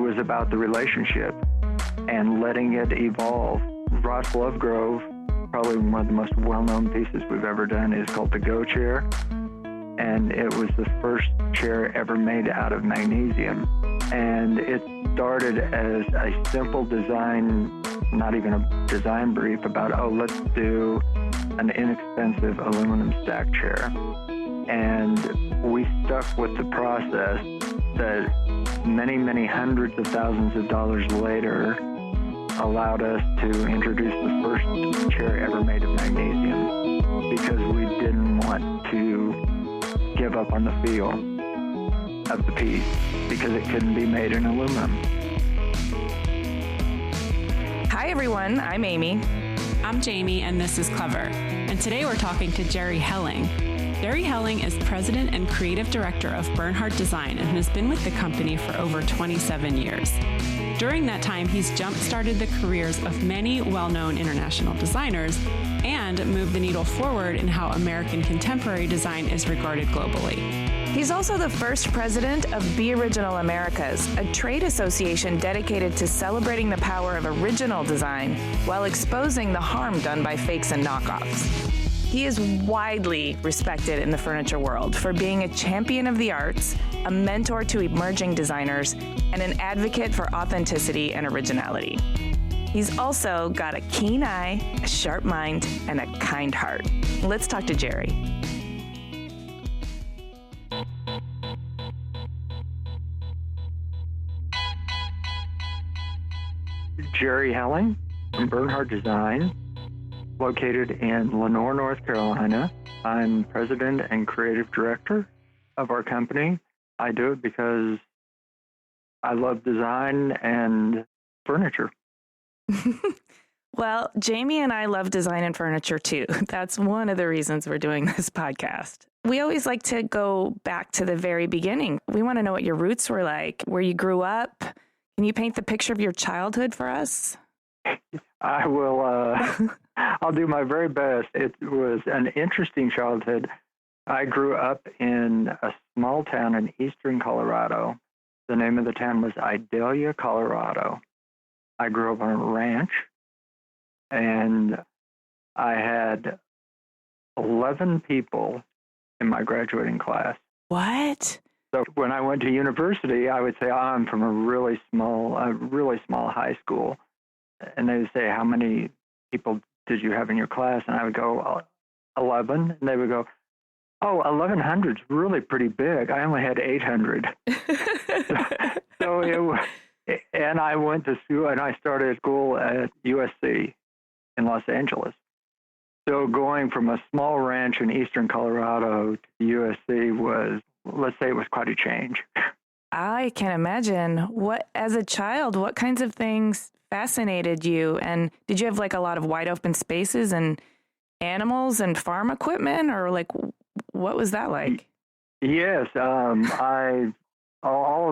was about the relationship and letting it evolve. Ross Lovegrove, probably one of the most well-known pieces we've ever done, is called the Go Chair. And it was the first chair ever made out of magnesium. And it started as a simple design, not even a design brief, about, let's do an inexpensive aluminum stack chair. And we stuck with the process that many, many hundreds of thousands of dollars later allowed us to introduce the first chair ever made of magnesium, because we didn't want to give up on the feel of the piece because it couldn't be made in aluminum. Hi everyone, I'm Amy. I'm Jamie, and this is Clever. And today we're talking to Jerry Helling. Jerry Helling is president and creative director of Bernhardt Design and has been with the company for over 27 years. During that time, he's jump-started the careers of many well-known international designers and moved the needle forward in how American contemporary design is regarded globally. He's also the first president of Be Original Americas, a trade association dedicated to celebrating the power of original design while exposing the harm done by fakes and knockoffs. He is widely respected in the furniture world for being a champion of the arts, a mentor to emerging designers, and an advocate for authenticity and originality. He's also got a keen eye, a sharp mind, and a kind heart. Let's talk to Jerry. Jerry Helling from Bernhardt Design, located in Lenoir, North Carolina. I'm president and creative director of our company. I do it because I love design and furniture. Well, Jamie and I love design and furniture too. That's one of the reasons we're doing this podcast. We always like to go back to the very beginning. We want to know what your roots were like, where you grew up. Can you paint the picture of your childhood for us? I will. I'll do my very best. It was an interesting childhood. I grew up in a small town in eastern Colorado. The name of the town was Idalia, Colorado. I grew up on a ranch, and I had 11 people in my graduating class. What? So when I went to university, I would say, I'm from a really small high school. And they would say, how many people did you have in your class? And I would go, 11. And they would go, 1,100 is really pretty big. I only had 800. And I went to school, and I started school at USC in Los Angeles. So going from a small ranch in eastern Colorado to USC was, let's say, it was quite a change. I can imagine. As a child, what kinds of things fascinated you? And did you have like a lot of wide open spaces and animals and farm equipment, or like what was that like? Yes, all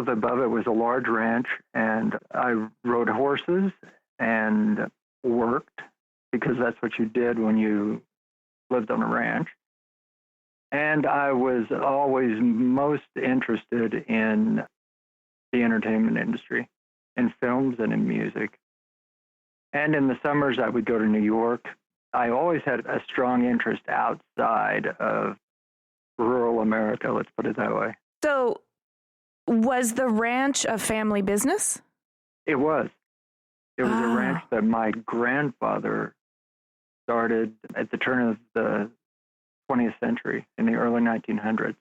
of the above. It was a large ranch, and I rode horses and worked because that's what you did when you lived on a ranch. And I was always most interested in the entertainment industry, in films and in music. And in the summers, I would go to New York. I always had a strong interest outside of rural America, let's put it that way. So was the ranch a family business? It was. It was a ranch that my grandfather started at the turn of the 20th century in the early 1900s.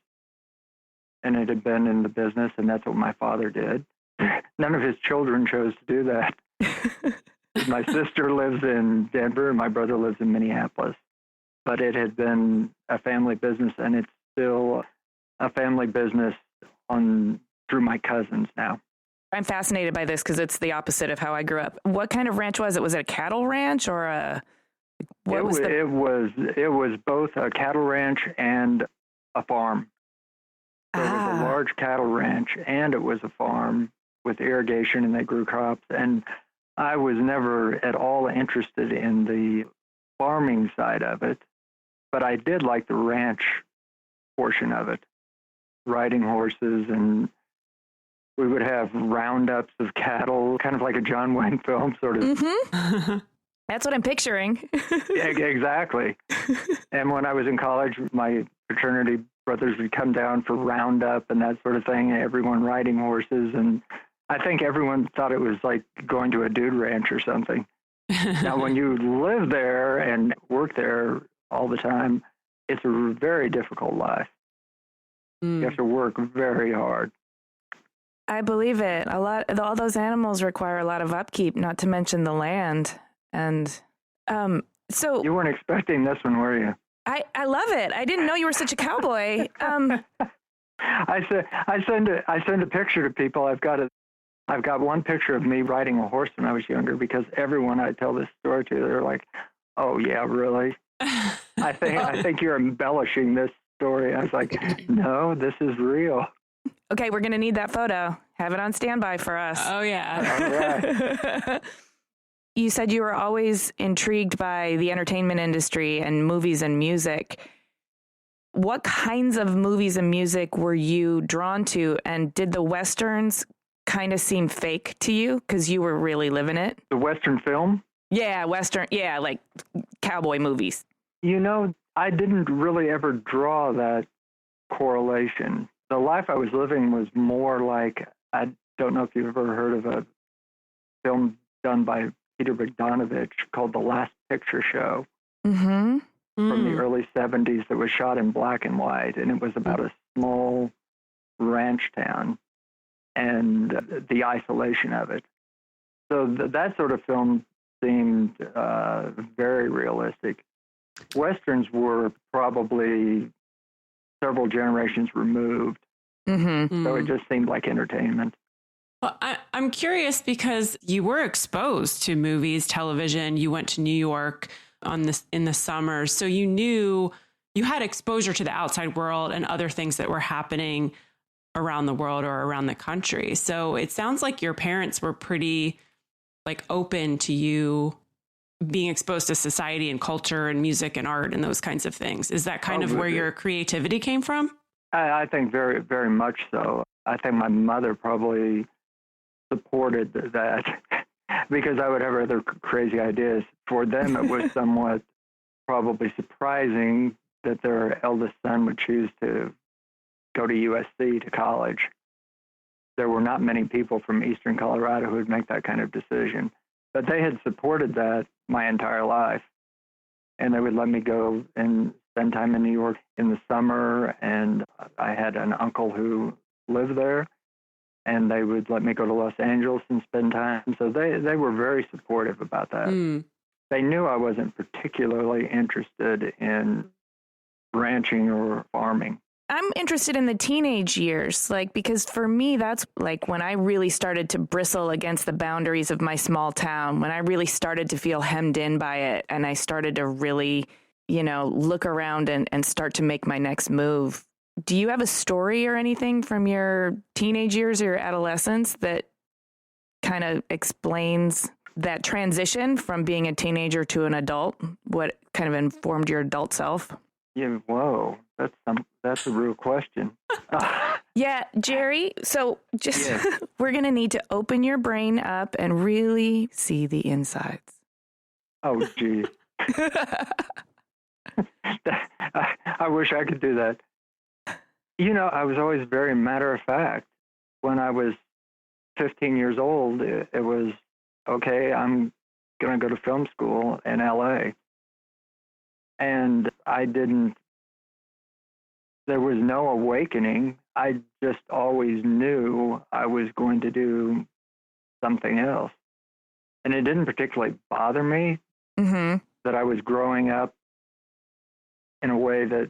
And it had been in the business, and that's what my father did. None of his children chose to do that. My sister lives in Denver, and my brother lives in Minneapolis. But it had been a family business, and it's still a family business through my cousins now. I'm fascinated by this because it's the opposite of how I grew up. What kind of ranch was it? Was it a cattle ranch or a... It was both a cattle ranch and a farm. So it was a large cattle ranch, and it was a farm with irrigation, and they grew crops. And I was never at all interested in the farming side of it, but I did like the ranch portion of it, riding horses and We would have roundups of cattle, kind of like a John Wayne film, sort of. Mm-hmm. That's what I'm picturing. Yeah, exactly. And when I was in college, my fraternity brothers would come down for roundup and that sort of thing, everyone riding horses. And I think everyone thought it was like going to a dude ranch or something. Now, when you live there and work there all the time, it's a very difficult life. You have to work very hard. I believe it. All those animals require a lot of upkeep, not to mention the land. And so you weren't expecting this one, were you? I love it. I didn't know you were such a cowboy. I send a picture to people. I've got one picture of me riding a horse when I was younger, because everyone I tell this story to, they're like, "Oh yeah, really?" I think you're embellishing this story. I was like, "No, this is real." Okay, we're gonna need that photo. Have it on standby for us. Oh yeah. All right. You said you were always intrigued by the entertainment industry and movies and music. What kinds of movies and music were you drawn to? And did the Westerns kind of seem fake to you because you were really living it? The Western film? Yeah, Western. Yeah, like cowboy movies. You know, I didn't really ever draw that correlation. The life I was living was more like, I don't know if you've ever heard of a film done by Peter Bogdanovich called The Last Picture Show from the early 70s that was shot in black and white. And it was about a small ranch town and the isolation of it. So that sort of film seemed very realistic. Westerns were probably several generations removed. So it just seemed like entertainment. Well, I'm curious because you were exposed to movies, television. You went to New York in the summer, so you knew you had exposure to the outside world and other things that were happening around the world or around the country. So it sounds like your parents were pretty like open to you being exposed to society and culture and music and art and those kinds of things. Is that kind of where your creativity came from? I think very, very much so. I think my mother probably supported that because I would have other crazy ideas. For them, it was somewhat probably surprising that their eldest son would choose to go to USC to college. There were not many people from Eastern Colorado who would make that kind of decision, but they had supported that my entire life. And they would let me go and spend time in New York in the summer. And I had an uncle who lived there, and they would let me go to Los Angeles and spend time. So they were very supportive about that. They knew I wasn't particularly interested in ranching or farming. I'm interested in the teenage years, because for me, that's like when I really started to bristle against the boundaries of my small town, when I really started to feel hemmed in by it. And I started to really, look around and start to make my next move. Do you have a story or anything from your teenage years or your adolescence that kind of explains that transition from being a teenager to an adult? What kind of informed your adult self? Yeah, whoa, that's a real question. Yeah, Jerry. So we're going to need to open your brain up and really see the insides. Oh, gee. I wish I could do that. I was always very matter of fact. When I was 15 years old, it was, okay, I'm going to go to film school in LA. And there was no awakening. I just always knew I was going to do something else. And it didn't particularly bother me that I was growing up in a way that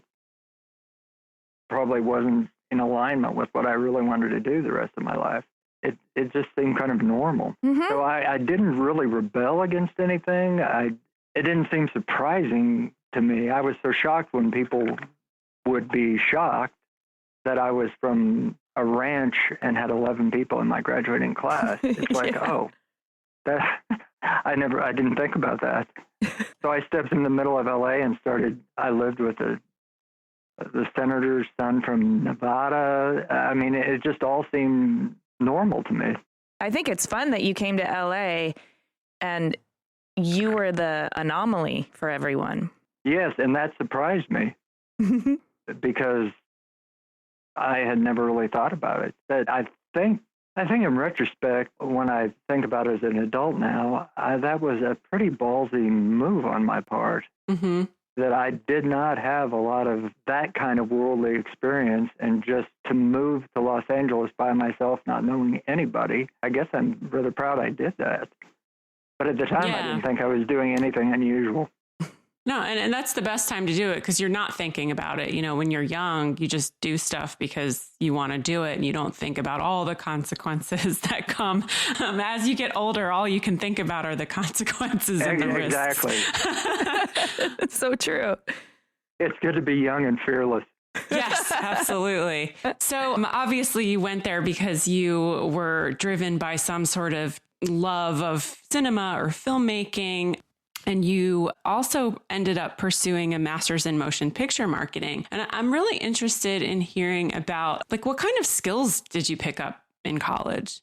probably wasn't in alignment with what I really wanted to do the rest of my life. It just seemed kind of normal. So I didn't really rebel against anything. It didn't seem surprising to me. I was so shocked when people would be shocked that I was from a ranch and had 11 people in my graduating class. It's like, oh, that I didn't think about that. So I stepped in the middle of LA and I lived with the senator's son from Nevada. I mean, it just all seemed normal to me. I think it's fun that you came to LA and you were the anomaly for everyone. Yes, and that surprised me because I had never really thought about it. But I think in retrospect, when I think about it as an adult now, that was a pretty ballsy move on my part. Mm-hmm. That I did not have a lot of that kind of worldly experience, and just to move to Los Angeles by myself, not knowing anybody, I guess I'm rather proud I did that. But at the time, I didn't think I was doing anything unusual. No, and that's the best time to do it because you're not thinking about it. You know, when you're young, you just do stuff because you want to do it and you don't think about all the consequences that come. As you get older, all you can think about are the consequences and the risks. Exactly. It's so true. It's good to be young and fearless. Yes, absolutely. So obviously you went there because you were driven by some sort of love of cinema or filmmaking. And you also ended up pursuing a master's in motion picture marketing. And I'm really interested in hearing about, like, what kind of skills did you pick up in college?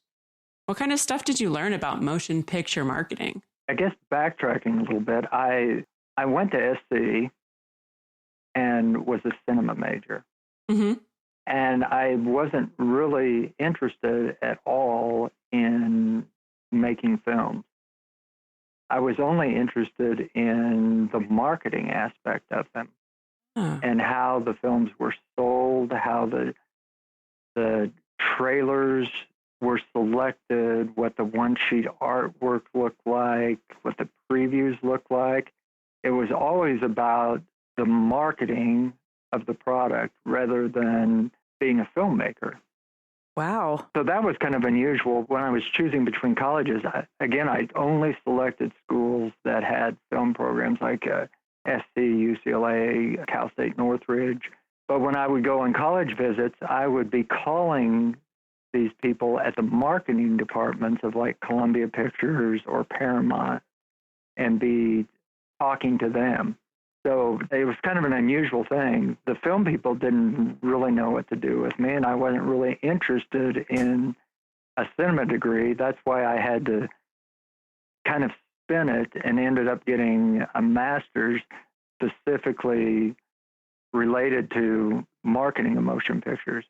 What kind of stuff did you learn about motion picture marketing? I guess backtracking a little bit, I went to SC and was a cinema major. Mm-hmm. And I wasn't really interested at all in making films. I was only interested in the marketing aspect of them and how the films were sold, how the trailers were selected, what the one-sheet artwork looked like, what the previews looked like. It was always about the marketing of the product rather than being a filmmaker. Wow. So that was kind of unusual. When I was choosing between colleges, I only selected schools that had film programs like SC, UCLA, Cal State Northridge. But when I would go on college visits, I would be calling these people at the marketing departments of like Columbia Pictures or Paramount and be talking to them. So it was kind of an unusual thing. The film people didn't really know what to do with me, and I wasn't really interested in a cinema degree. That's why I had to kind of spin it and ended up getting a master's specifically related to marketing of motion pictures,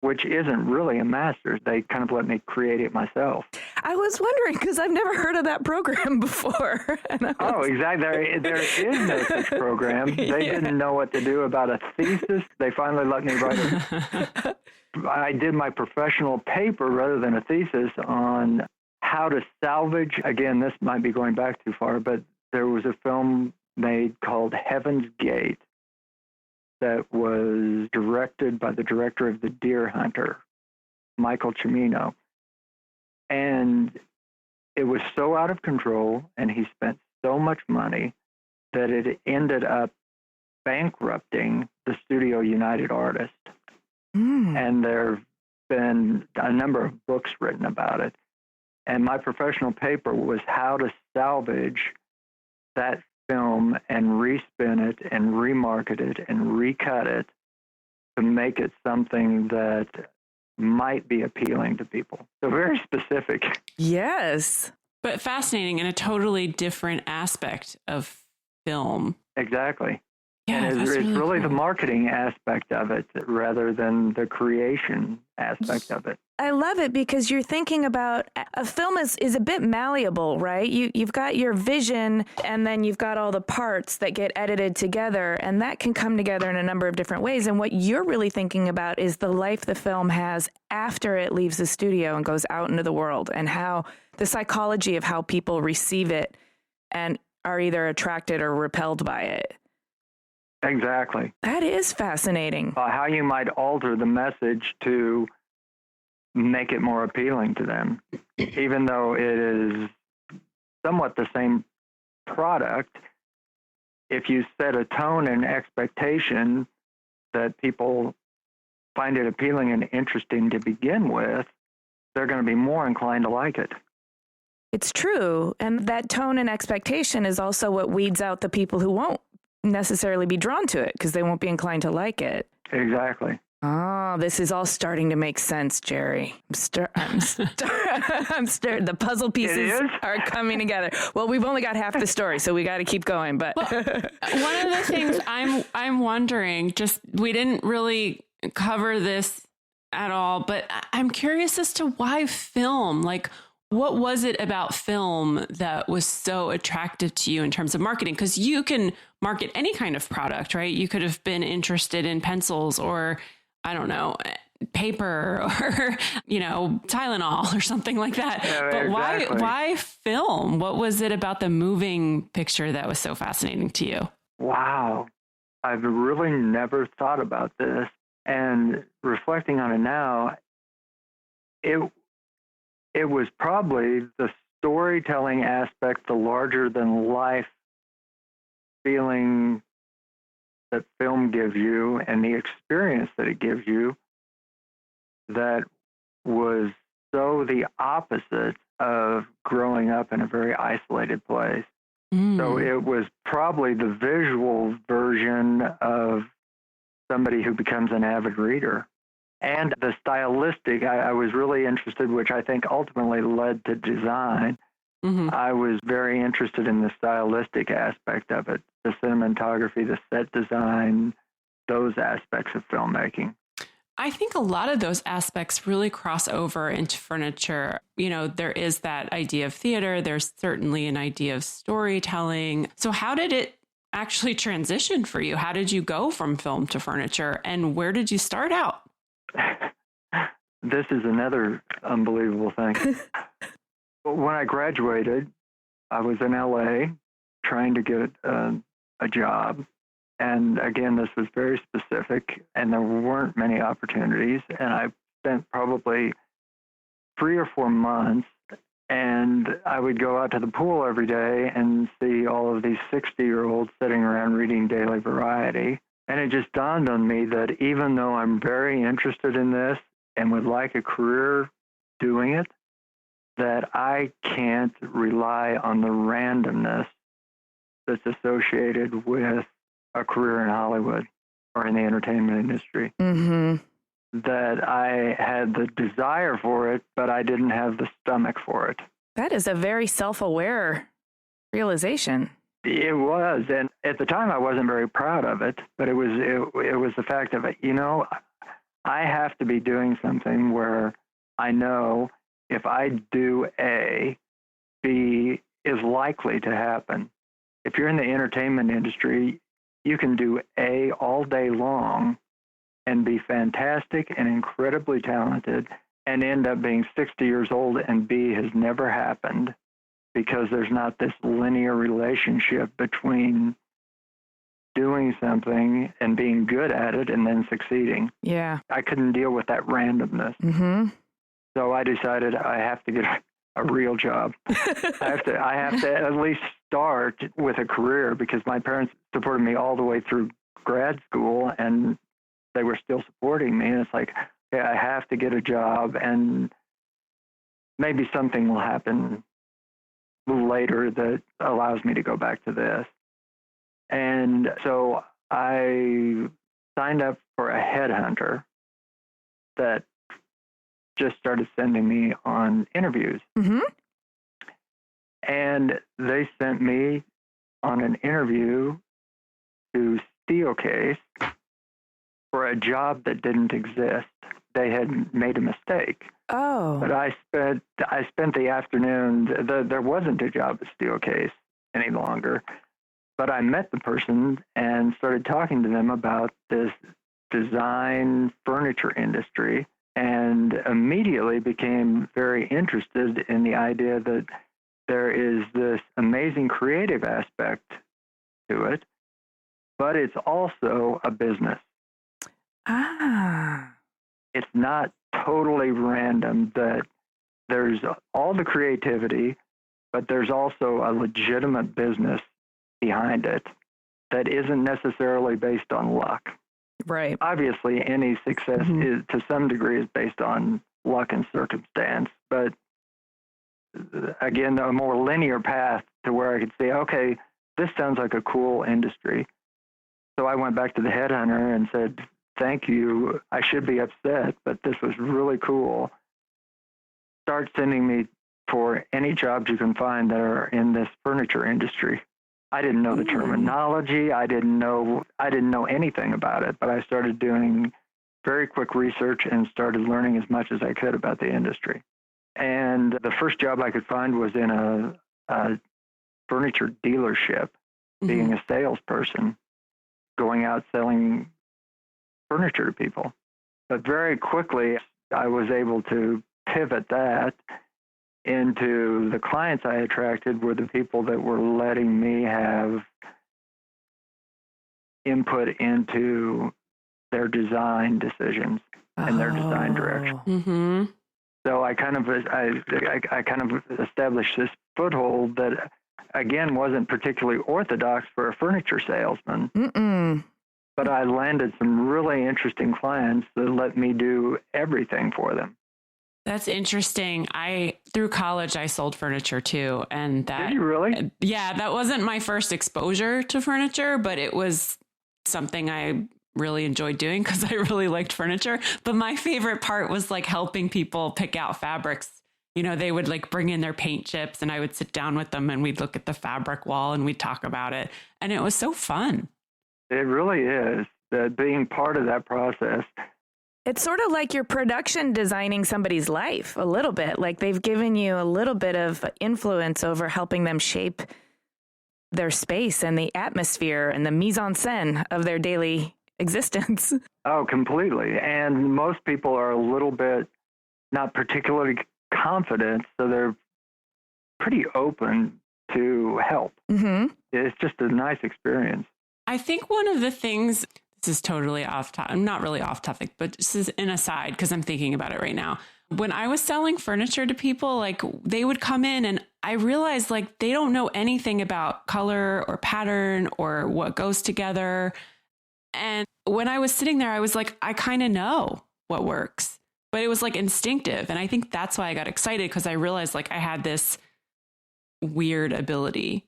which isn't really a master's. They kind of let me create it myself. I was wondering, because I've never heard of that program before. Oh, exactly. There is no such program. They didn't know what to do about a thesis. They finally let me write it. I did my professional paper rather than a thesis on how to salvage. Again, this might be going back too far, but there was a film made called Heaven's Gate that was directed by the director of The Deer Hunter, Michael Cimino. And it was so out of control, and he spent so much money that it ended up bankrupting the Studio United artist. And there have been a number of books written about it. And my professional paper was how to salvage that film and respin it and remarket it and recut it to make it something that might be appealing to people. So very specific. Yes. But fascinating, and a totally different aspect of film. Exactly. Yeah, and it's really cool. The marketing aspect of it rather than the creation aspect of it. I love it because you're thinking about a film is a bit malleable, right? You've got your vision and then you've got all the parts that get edited together, and that can come together in a number of different ways. And what you're really thinking about is the life the film has after it leaves the studio and goes out into the world, and how the psychology of how people receive it and are either attracted or repelled by it. Exactly. That is fascinating. How you might alter the message to make it more appealing to them, even though it is somewhat the same product. If you set a tone and expectation that people find it appealing and interesting to begin with, they're going to be more inclined to like it. It's true. And that tone and expectation is also what weeds out the people who won't necessarily be drawn to it because they won't be inclined to like it. Exactly. Oh, this is all starting to make sense, Jerry. I'm stirred. The puzzle pieces are coming together. Well, we've only got half the story, so we got to keep going. But one of the things I'm wondering, just we didn't really cover this at all, but I'm curious as to why film. Like, what was it about film that was so attractive to you in terms of marketing? Because you can market any kind of product, right? You could have been interested in pencils or, I don't know, paper or, Tylenol or something like that. Yeah, but exactly. why film? What was it about the moving picture that was so fascinating to you? Wow. I've really never thought about this. And reflecting on it now, it was probably the storytelling aspect, the larger than life feeling that film gives you and the experience that it gives you that was so the opposite of growing up in a very isolated place. So it was probably the visual version of somebody who becomes an avid reader. And the stylistic, I was really interested, which I think ultimately led to design. I was very interested in the stylistic aspect of it, the cinematography, the set design, those aspects of filmmaking. I think a lot of those aspects really cross over into furniture. There is that idea of theater. There's certainly an idea of storytelling. So how did it actually transition for you? How did you go from film to furniture? And where did you start out? This is another unbelievable thing. When I graduated, I was in LA trying to get a job. And again, this was very specific, and there weren't many opportunities. And I spent probably 3 or 4 months, and I would go out to the pool every day and see all of these 60-year-olds sitting around reading Daily Variety. And it just dawned on me that even though I'm very interested in this and would like a career doing it, that I can't rely on the randomness that's associated with a career in Hollywood or in the entertainment industry. That I had the desire for it, but I didn't have the stomach for it. That is a very self-aware realization. It was, and at the time I wasn't very proud of it, but it was the fact of it. I have to be doing something where I know if I do A, B is likely to happen. If you're in the entertainment industry, you can do A all day long and be fantastic and incredibly talented and end up being 60 years old and B has never happened because there's not this linear relationship between doing something and being good at it and then succeeding. Yeah. I couldn't deal with that randomness. So I decided I have to get a real job. I have to at least start with a career because my parents supported me all the way through grad school and they were still supporting me. And it's like, okay, I have to get a job and maybe something will happen later that allows me to go back to this. And so I signed up for a headhunter that just started sending me on interviews. And they sent me on an interview to Steelcase for a job that didn't exist. They had made a mistake. Oh. But I spent the afternoon, there wasn't a job at Steelcase any longer. But I met the person and started talking to them about this design furniture industry and immediately became very interested in the idea that there is this amazing creative aspect to it, but it's also a business. It's not totally random that there's all the creativity, but there's also a legitimate business behind it that isn't necessarily based on luck. Right. Obviously, any success is to some degree is based on luck and circumstance, but again, a more linear path to where I could say, okay, this sounds like a cool industry. So I went back to the headhunter and said, thank you. I should be upset, but this was really cool. Start sending me for any jobs you can find that are in this furniture industry. I didn't know the terminology. I didn't know anything about it, but I started doing very quick research and started learning as much as I could about the industry. And the first job I could find was in a furniture dealership, being a salesperson, going out selling furniture to people. But very quickly, I was able to pivot that into the clients I attracted were the people that were letting me have input into their design decisions and their design direction. Mm-hmm. So I kind of established this foothold that, again, wasn't particularly orthodox for a furniture salesman. Mm-mm. But I landed some really interesting clients that let me do everything for them. That's interesting. Through college, I sold furniture too. And that, did you really? Yeah, that wasn't my first exposure to furniture, but it was something I really enjoyed doing because I really liked furniture. But my favorite part was like helping people pick out fabrics. You know, they would like bring in their paint chips and I would sit down with them and we'd look at the fabric wall and we'd talk about it. And it was so fun. It really is. Being part of that process. It's sort of like you're production designing somebody's life a little bit. Like they've given you a little bit of influence over helping them shape their space and the atmosphere and the mise en scène of their daily existence. Oh, completely. And most people are a little bit not particularly confident, so they're pretty open to help. Mm-hmm. It's just a nice experience. I think one of the things, this is totally off topic, I'm not really off topic, but this is an aside because I'm thinking about it right now. When I was selling furniture to people, like they would come in and I realized like they don't know anything about color or pattern or what goes together. And when I was sitting there, I was like, I kind of know what works, but it was like instinctive. And I think that's why I got excited because I realized like I had this weird ability.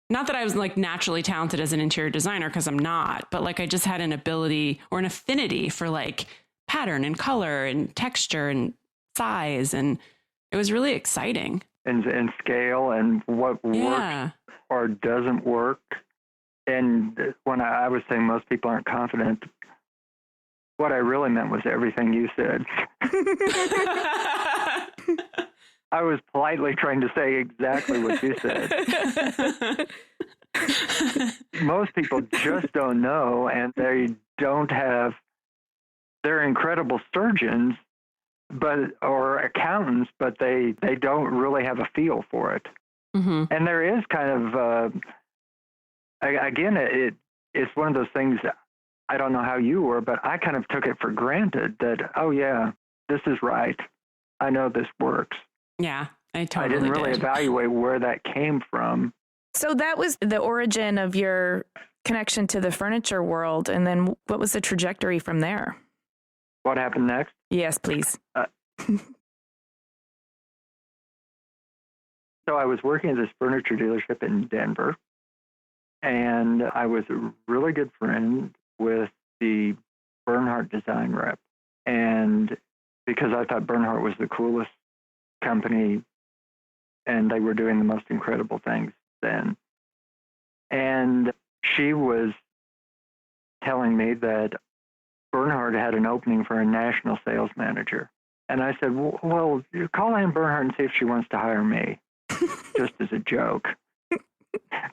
Not that I was like naturally talented as an interior designer, because I'm not, but like I just had an ability or an affinity for like pattern and color and texture and size. And it was really exciting. And scale and what works or doesn't work. And when I was saying most people aren't confident, what I really meant was everything you said. I was politely trying to say exactly what you said. Most people just don't know, and they're incredible surgeons, or accountants, but they don't really have a feel for it. Mm-hmm. And there is kind of, again, it's one of those things that I don't know how you were, but I kind of took it for granted that, oh yeah, this is right. I know this works. Yeah, I totally didn't really evaluate where that came from. So that was the origin of your connection to the furniture world. And then what was the trajectory from there? What happened next? Yes, please. So I was working at this furniture dealership in Denver, and I was a really good friend with the Bernhardt design rep. And because I thought Bernhardt was the coolest company and they were doing the most incredible things then. And she was telling me that Bernhardt had an opening for a national sales manager. And I said, well, call Ann Bernhardt and see if she wants to hire me, just as a joke.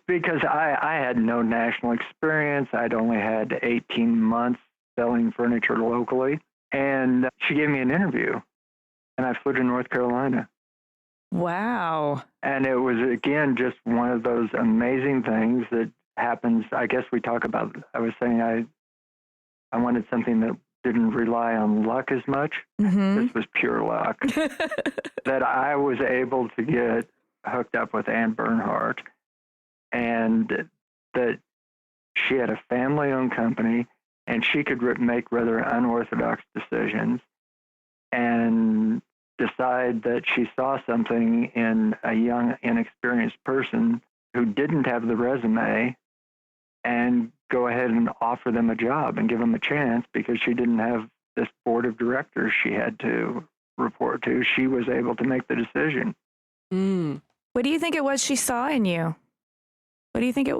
Because I had no national experience. I'd only had 18 months selling furniture locally. And she gave me an interview, and I flew to North Carolina. Wow. And it was, again, just one of those amazing things that happens. I guess we talk about, I was saying I wanted something that didn't rely on luck as much. Mm-hmm. This was pure luck. That I was able to get hooked up with Ann Bernhardt, and that she had a family-owned company, and she could make rather unorthodox decisions and decide that she saw something in a young, inexperienced person who didn't have the resume and go ahead and offer them a job and give them a chance because she didn't have this board of directors she had to report to. She was able to make the decision. What do you think it was she saw in you? What do you think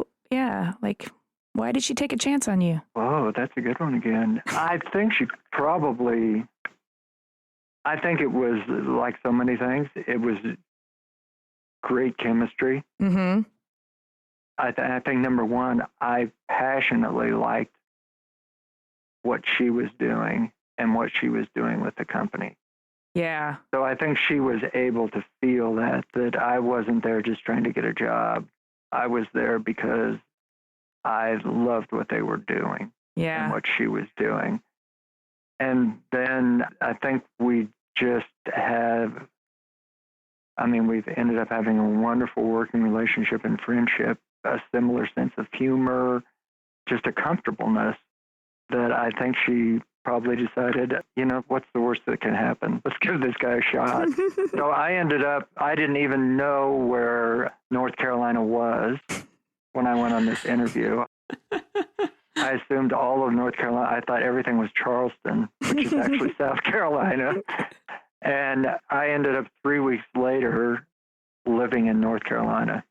why did she take a chance on you? Oh, that's a good one again. I think it was like so many things. It was great chemistry. Mm-hmm. I think number one, I passionately liked what she was doing and what she was doing with the company. Yeah. So I think she was able to feel that I wasn't there just trying to get a job. I was there because I loved what they were doing and what she was doing. And then I think we've ended up having a wonderful working relationship and friendship, a similar sense of humor, just a comfortableness that I think she probably decided, what's the worst that can happen? Let's give this guy a shot. So I didn't even know where North Carolina was when I went on this interview. I assumed all of North Carolina. I thought everything was Charleston, which is actually South Carolina. And I ended up 3 weeks later living in North Carolina.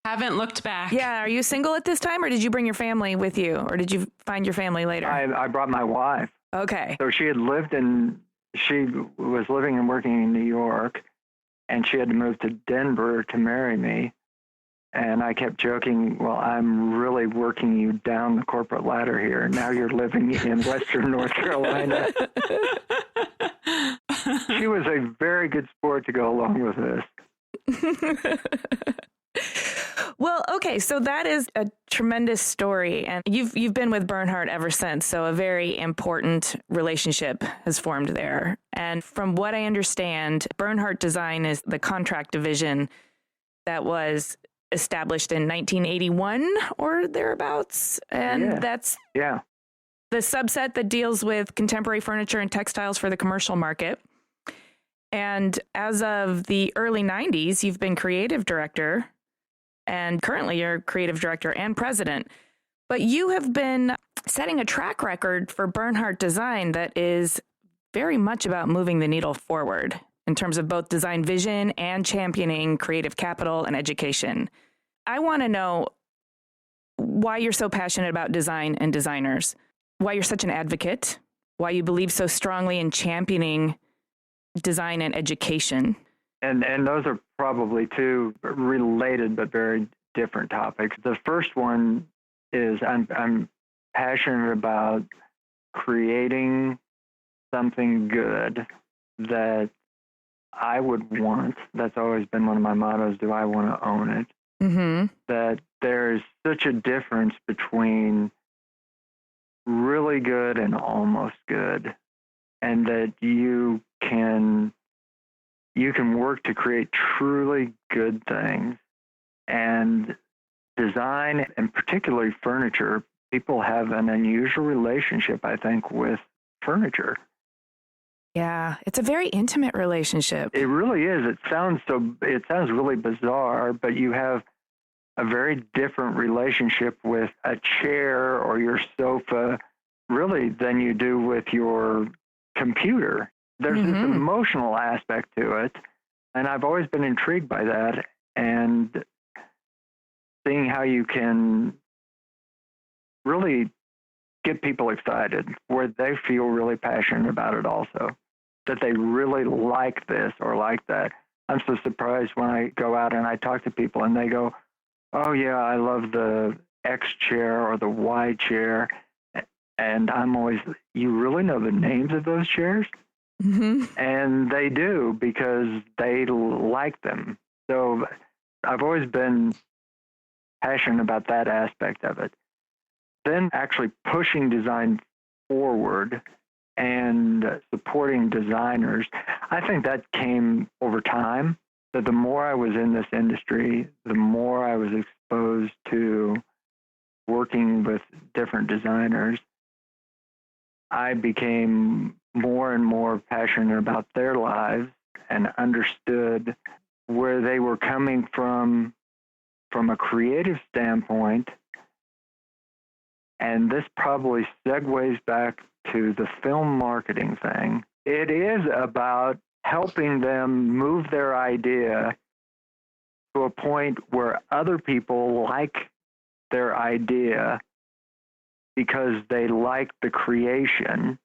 Haven't looked back. Yeah. Are you single at this time, or did you bring your family with you, or did you find your family later? I brought my wife. Okay. So she was living and working in New York, and she had to move to Denver to marry me. And I kept joking, well, I'm really working you down the corporate ladder here. Now you're living in Western North Carolina. She was a very good sport to go along with this. Well, okay, so that is a tremendous story, and you've been with Bernhardt ever since, so a very important relationship has formed there. And from what I understand, Bernhardt Design is the contract division that was established in 1981 or thereabouts, and that's the subset that deals with contemporary furniture and textiles for the commercial market. And as of the early 90s, you've been creative director, and currently you're creative director and president. But you have been setting a track record for Bernhardt Design that is very much about moving the needle forward in terms of both design vision and championing creative capital and education. I want to know why you're so passionate about design and designers, why you're such an advocate, why you believe so strongly in championing design and education. And those are probably two related but very different topics. The first one is I'm passionate about creating something good that I would want. That's always been one of my mottos. Do I want to own it? Mm-hmm. That there's such a difference between really good and almost good, and that you can work to create truly good things. And design, and particularly furniture, people have an unusual relationship, I think, with furniture. Yeah, it's a very intimate relationship. It really is. It sounds really bizarre, but you have a very different relationship with a chair or your sofa, really, than you do with your computer. There's this emotional aspect to it, and I've always been intrigued by that, and seeing how you can really get people excited, where they feel really passionate about it also, that they really like this or like that. I'm so surprised when I go out and I talk to people and they go, oh yeah, I love the X chair or the Y chair. And I'm always, you really know the names of those chairs? Mm-hmm. And they do, because they like them. So I've always been passionate about that aspect of it. Then actually pushing design forward and supporting designers, I think that came over time. That the more I was in this industry, the more I was exposed to working with different designers, I became more and more passionate about their lives and understood where they were coming from a creative standpoint, and this probably segues back to the film marketing thing. It is about helping them move their idea to a point where other people like their idea because they like the creation,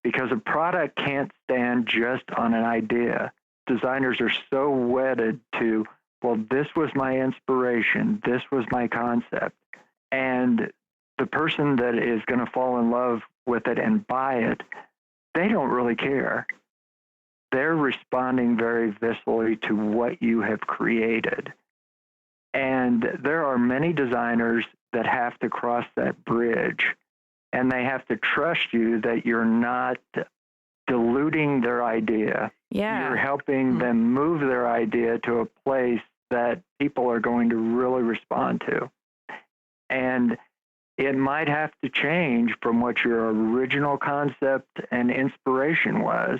because a product can't stand just on an idea. Designers are so wedded to, well, this was my inspiration, this was my concept. And the person that is going to fall in love with it and buy it, they don't really care. They're responding very viscerally to what you have created. And there are many designers that have to cross that bridge, and they have to trust you that you're not diluting their idea. Yeah. You're helping them move their idea to a place that people are going to really respond to. And it might have to change from what your original concept and inspiration was,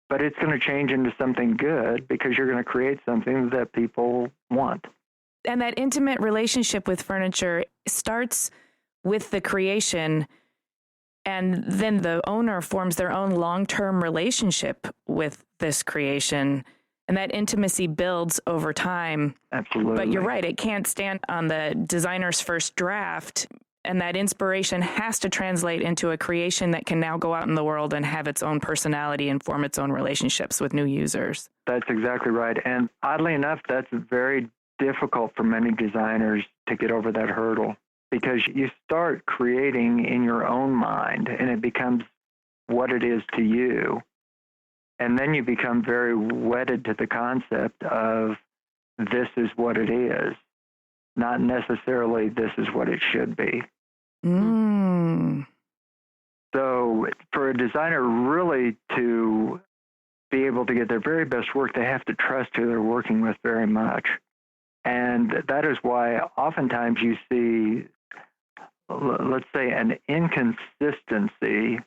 but it's going to change into something good because you're going to create something that people want. And that intimate relationship with furniture starts with the creation, and then the owner forms their own long-term relationship with this creation. And that intimacy builds over time. Absolutely. But you're right, it can't stand on the designer's first draft. And that inspiration has to translate into a creation that can now go out in the world and have its own personality and form its own relationships with new users. That's exactly right. And oddly enough, that's very difficult for many designers to get over that hurdle, because you start creating in your own mind and it becomes what it is to you. And then you become very wedded to the concept of this is what it is, not necessarily this is what it should be. So for a designer really to be able to get their very best work, they have to trust who they're working with very much. And that is why oftentimes you see, let's say, an inconsistency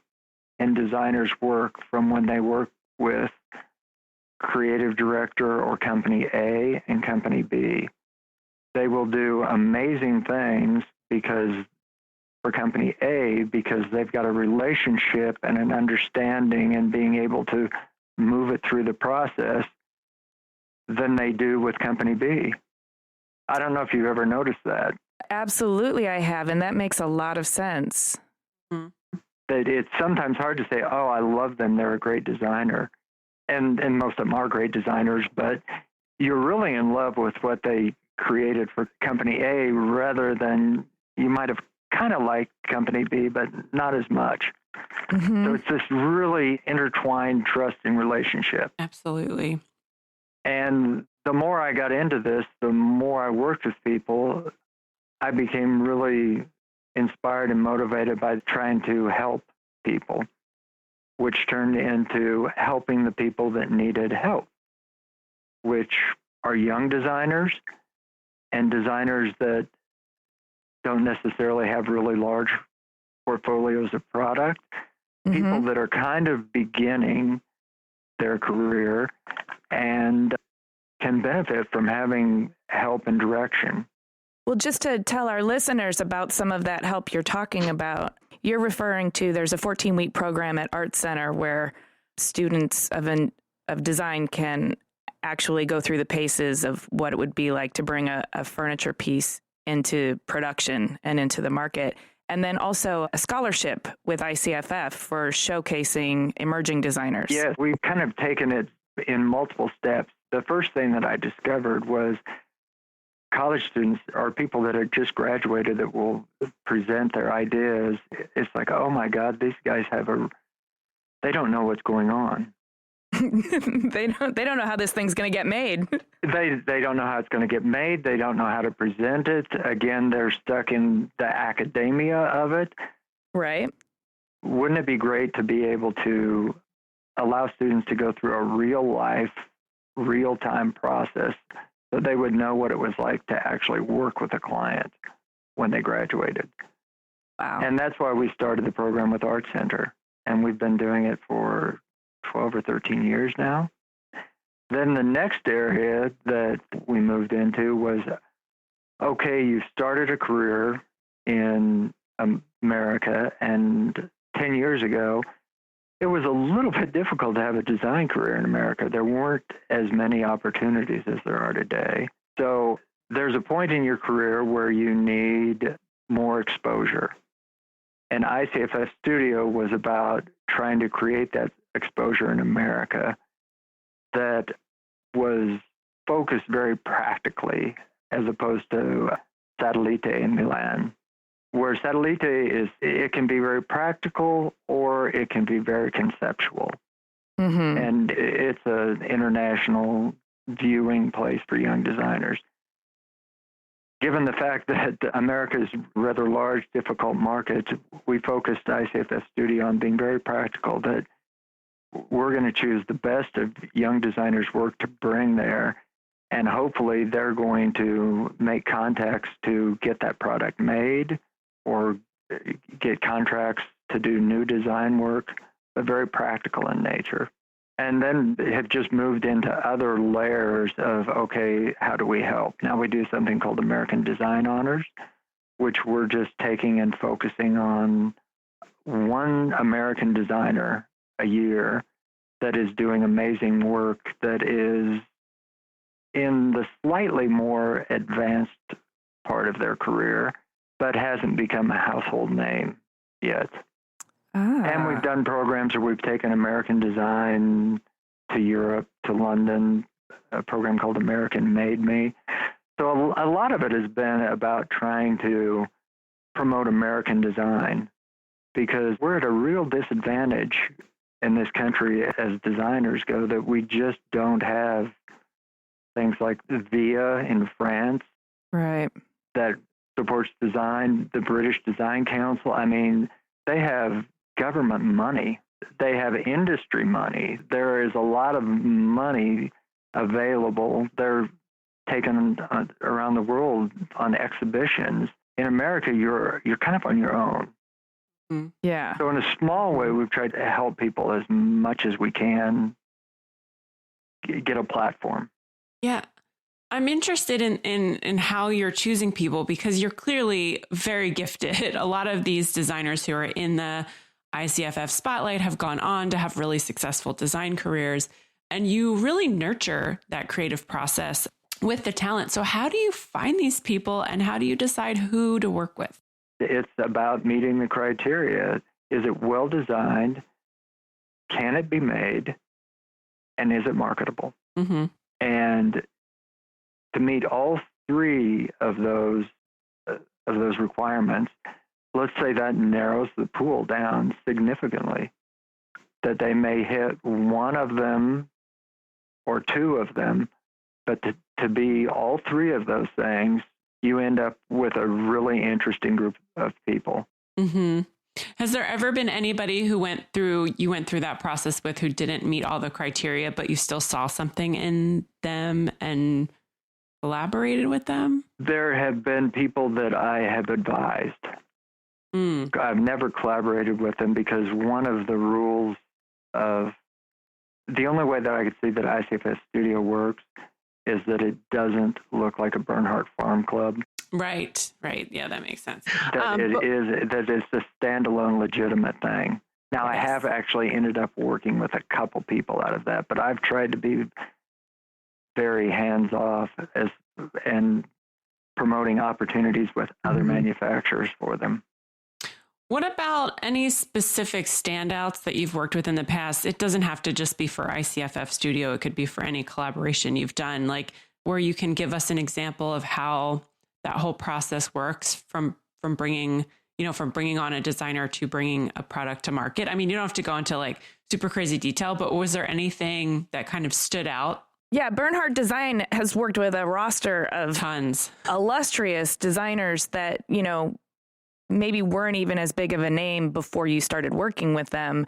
in designers' work from when they work with creative director or company A and company B. They will do amazing things for company A because they've got a relationship and an understanding and being able to move it through the process than they do with company B. I don't know if you've ever noticed that. Absolutely, I have, and that makes a lot of sense. It's sometimes hard to say, oh, I love them, they're a great designer. And most of them are great designers, but you're really in love with what they created for company A rather than you might have kind of liked company B, but not as much. So it's this really intertwined, trusting relationship. Absolutely. And the more I got into this, the more I worked with people, I became really inspired and motivated by trying to help people, which turned into helping the people that needed help, which are young designers and designers that don't necessarily have really large portfolios of product, people that are kind of beginning their career and can benefit from having help and direction. Well, just to tell our listeners about some of that help you're talking about, you're referring to there's a 14-week program at Art Center where students of design can actually go through the paces of what it would be like to bring a furniture piece into production and into the market. And then also a scholarship with ICFF for showcasing emerging designers. Yes, we've kind of taken it in multiple steps. The first thing that I discovered was college students or people that had just graduated that will present their ideas. It's like, oh my God, these guys they don't know what's going on. They don't know how this thing's going to get made. They don't know how it's going to get made. They don't know how to present it. Again, they're stuck in the academia of it. Right. Wouldn't it be great to be able to allow students to go through a real life, real-time process so they would know what it was like to actually work with a client when they graduated? Wow. And that's why we started the program with Art Center. And we've been doing it for 12 or 13 years now. Then the next area that we moved into was, okay, you started a career in America, and 10 years ago, it was a little bit difficult to have a design career in America. There weren't as many opportunities as there are today. So there's a point in your career where you need more exposure. And ICFF Studio was about trying to create that exposure in America that was focused very practically, as opposed to Satellite in Milan, where Satellite it can be very practical or it can be very conceptual. Mm-hmm. And it's an international viewing place for young designers. Given the fact that America's rather large, difficult market, we focused ICFF Studio on being very practical, that we're going to choose the best of young designers' work to bring there, and hopefully they're going to make contacts to get that product made or get contracts to do new design work, but very practical in nature. And then have just moved into other layers of, okay, how do we help? Now we do something called American Design Honors, which we're just taking and focusing on one American designer a year that is doing amazing work that is in the slightly more advanced part of their career, but hasn't become a household name yet. And we've done programs where we've taken American design to Europe, to London, a program called American Made Me. So a lot of it has been about trying to promote American design, because we're at a real disadvantage in this country as designers go, that we just don't have things like VIA in France, right, that supports design, the British Design Council. I mean, they have government money. They have industry money. There is a lot of money available. They're taken around the world on exhibitions. In America, you're kind of on your own. Yeah. So in a small way, we've tried to help people as much as we can get a platform. Yeah. I'm interested in how you're choosing people, because you're clearly very gifted. A lot of these designers who are in the ICFF spotlight have gone on to have really successful design careers, and you really nurture that creative process with the talent. So how do you find these people, and how do you decide who to work with? It's about meeting the criteria. Is it well designed? Can it be made? And is it marketable? Mm-hmm. And to meet all three of those requirements, let's say that narrows the pool down significantly, that they may hit one of them or two of them, but to be all three of those things, you end up with a really interesting group of people. Mm-hmm. Has there ever been anybody who you went through that process with, who didn't meet all the criteria, but you still saw something in them and collaborated with them? There have been people that I have advised. I've never collaborated with them, because one of the rules of the only way that I could see that ICFF Studio works is that it doesn't look like a Bernhardt Farm Club. Right. Yeah, that makes sense. That it's a standalone, legitimate thing. Now, yes. I have actually ended up working with a couple people out of that, but I've tried to be very hands-off and promoting opportunities with other manufacturers for them. What about any specific standouts that you've worked with in the past? It doesn't have to just be for ICFF Studio. It could be for any collaboration you've done, like where you can give us an example of how that whole process works from bringing on a designer to bringing a product to market. I mean, you don't have to go into like super crazy detail, but was there anything that kind of stood out? Yeah, Bernhardt Design has worked with a roster of tons illustrious designers that, maybe weren't even as big of a name before you started working with them.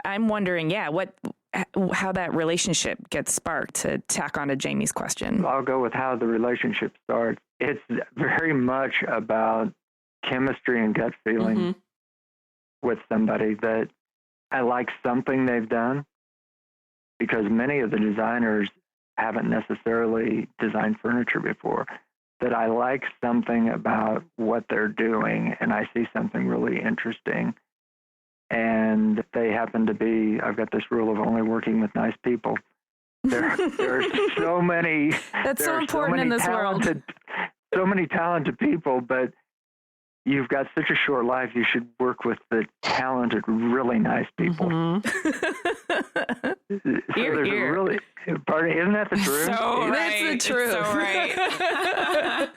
I'm wondering, how that relationship gets sparked, to tack on to Jamie's question. I'll go with how the relationship starts. It's very much about chemistry and gut feeling with somebody, that I like something they've done, because many of the designers haven't necessarily designed furniture before. that I like something about what they're doing and I see something really interesting. And they happen to be, I've got this rule of only working with nice people. There are so many. That's so important in this world. So many talented people, but you've got such a short life. You should work with the talented, really nice people. Mm-hmm. Pardon, isn't that the truth? So right. That's the truth. So right.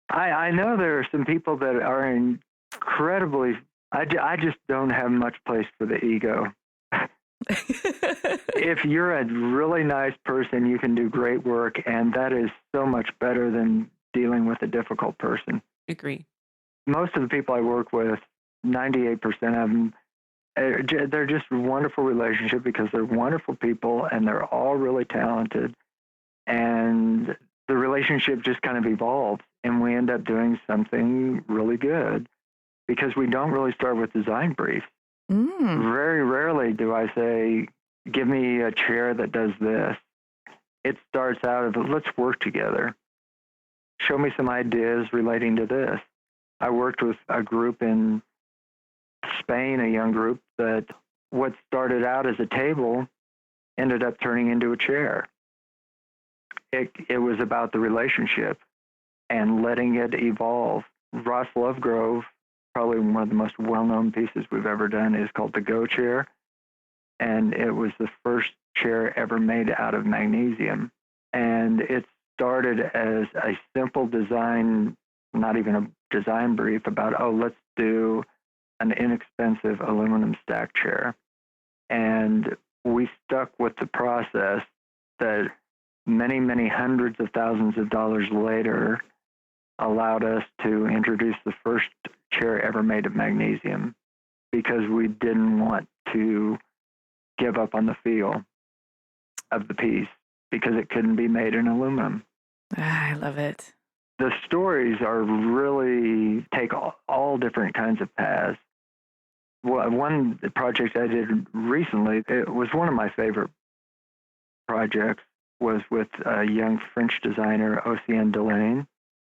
I know there are some people that are incredibly. I just don't have much place for the ego. If you're a really nice person, you can do great work, and that is so much better than dealing with a difficult person. Agree. Most of the people I work with, 98% of them, they're just a wonderful relationship because they're wonderful people and they're all really talented. And the relationship just kind of evolves and we end up doing something really good because we don't really start with design briefs. Very rarely do I say, give me a chair that does this. It starts out of, let's work together. Show me some ideas relating to this. I worked with a group in Spain, a young group, that what started out as a table ended up turning into a chair. It was about the relationship and letting it evolve. Ross Lovegrove, probably one of the most well-known pieces we've ever done, is called the Go Chair. And it was the first chair ever made out of magnesium. And it started as a simple design, not even a design brief about, let's do an inexpensive aluminum stack chair. And we stuck with the process that many, many hundreds of thousands of dollars later allowed us to introduce the first chair ever made of magnesium because we didn't want to give up on the feel of the piece because it couldn't be made in aluminum. I love it. The stories are really take all different kinds of paths. Well, one project I did recently, it was one of my favorite projects, was with a young French designer, Océane Delaine.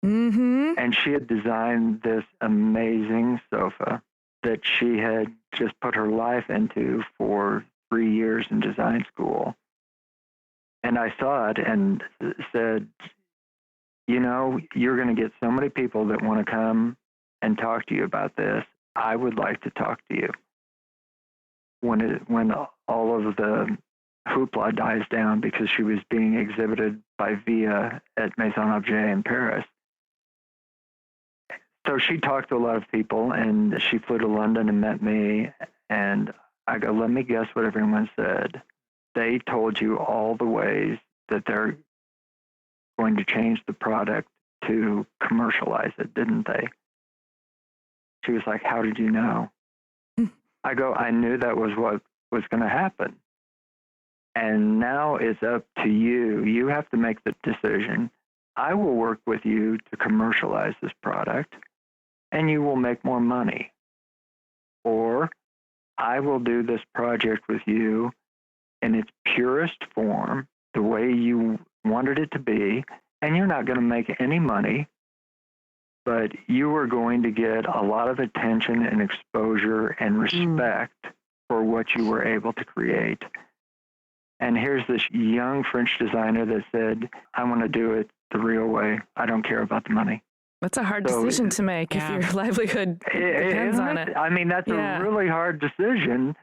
Mm-hmm. And she had designed this amazing sofa that she had just put her life into for 3 years in design school. And I saw it and said, you're going to get so many people that want to come and talk to you about this. I would like to talk to you. When all of the hoopla dies down because she was being exhibited by Via at Maison Objet in Paris. So she talked to a lot of people, and she flew to London and met me, and I go, let me guess what everyone said. They told you all the ways that they're going to change the product to commercialize it, didn't they? She was like, how did you know? I go, I knew that was what was going to happen. And now it's up to you. You have to make the decision. I will work with you to commercialize this product, and you will make more money. Or I will do this project with you in its purest form, the way you wanted it to be, and you're not going to make any money, but you are going to get a lot of attention and exposure and respect for what you were able to create. And here's this young French designer that said, I want to do it the real way. I don't care about the money. That's a hard decision to make if your livelihood depends on it. I mean, that's a really hard decision.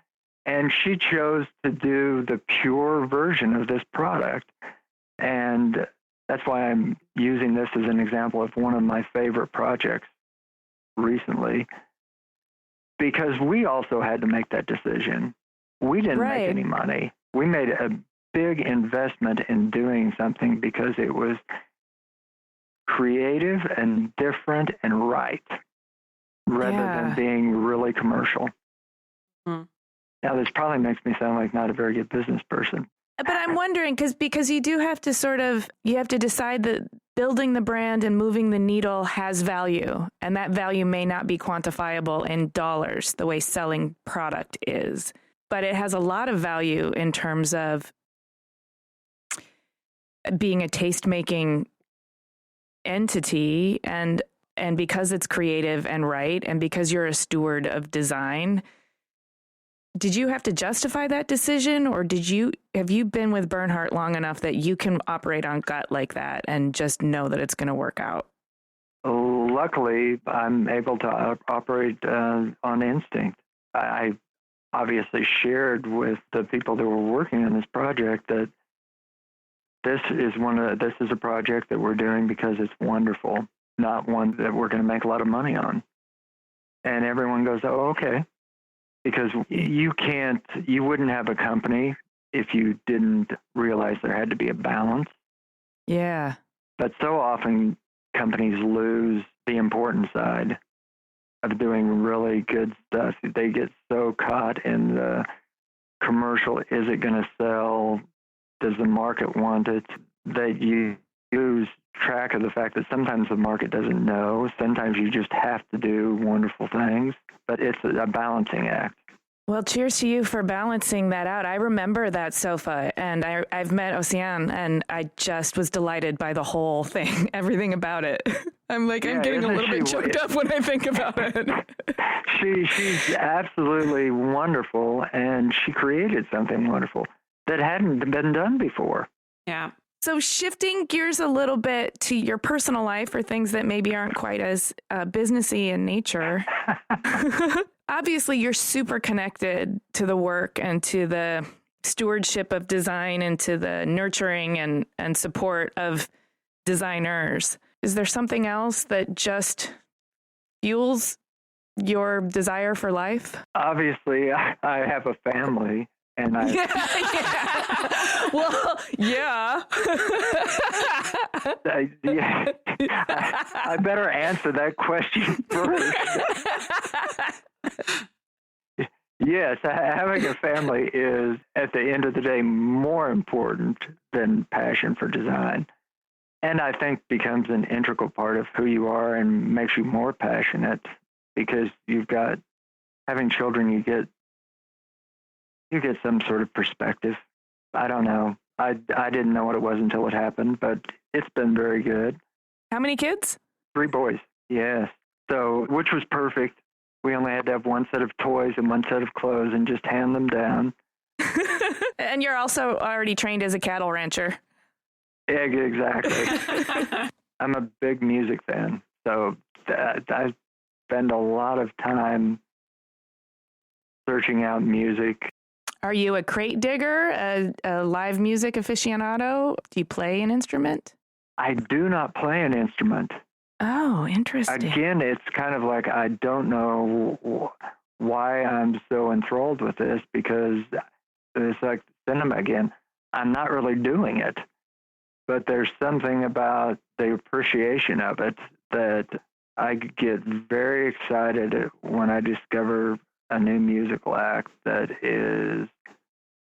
And she chose to do the pure version of this product. And that's why I'm using this as an example of one of my favorite projects recently, because we also had to make that decision. We didn't make any money. We made a big investment in doing something because it was creative and different and right, rather than being really commercial. Now, this probably makes me sound like not a very good business person. But I'm wondering, because you do have to you have to decide that building the brand and moving the needle has value, and that value may not be quantifiable in dollars the way selling product is, but it has a lot of value in terms of being a taste-making entity, and because it's creative and right, and because you're a steward of design, did you have to justify that decision, or have you been with Bernhardt long enough that you can operate on gut like that and just know that it's going to work out? Luckily, I'm able to operate on instinct. I obviously shared with the people that were working on this project that this is a project that we're doing because it's wonderful, not one that we're going to make a lot of money on. And everyone goes, "Oh, okay." Because you wouldn't have a company if you didn't realize there had to be a balance. Yeah. But so often companies lose the important side of doing really good stuff. They get so caught in the commercial, is it going to sell? Does the market want it? That you lose track of the fact that sometimes the market doesn't know. Sometimes you just have to do wonderful things, but it's a balancing act. Well, cheers to you for balancing that out. I remember that sofa, and I've met Oceane, and I just was delighted by the whole thing, everything about it. I'm getting a little bit choked up when I think about it. She's absolutely wonderful, and she created something wonderful that hadn't been done before. Yeah. So shifting gears a little bit to your personal life, or things that maybe aren't quite as businessy in nature. Obviously, you're super connected to the work and to the stewardship of design and to the nurturing and support of designers. Is there something else that just fuels your desire for life? Obviously, I have a family. And I, well, yeah. I better answer that question first. Yes, having a family is, at the end of the day, more important than passion for design. And I think becomes an integral part of who you are and makes you more passionate, because having children, you get some sort of perspective. I don't know. I didn't know what it was until it happened, but it's been very good. How many kids? 3 boys, yes. So, which was perfect. We only had to have one set of toys and one set of clothes and just hand them down. And you're also already trained as a cattle rancher. Yeah, exactly. I'm a big music fan, so I spend a lot of time searching out music. Are you a crate digger, a live music aficionado? Do you play an instrument? I do not play an instrument. Oh, interesting. Again, it's kind of like, I don't know why I'm so enthralled with this, because it's like cinema again. I'm not really doing it, but there's something about the appreciation of it that I get very excited when I discover a new musical act that is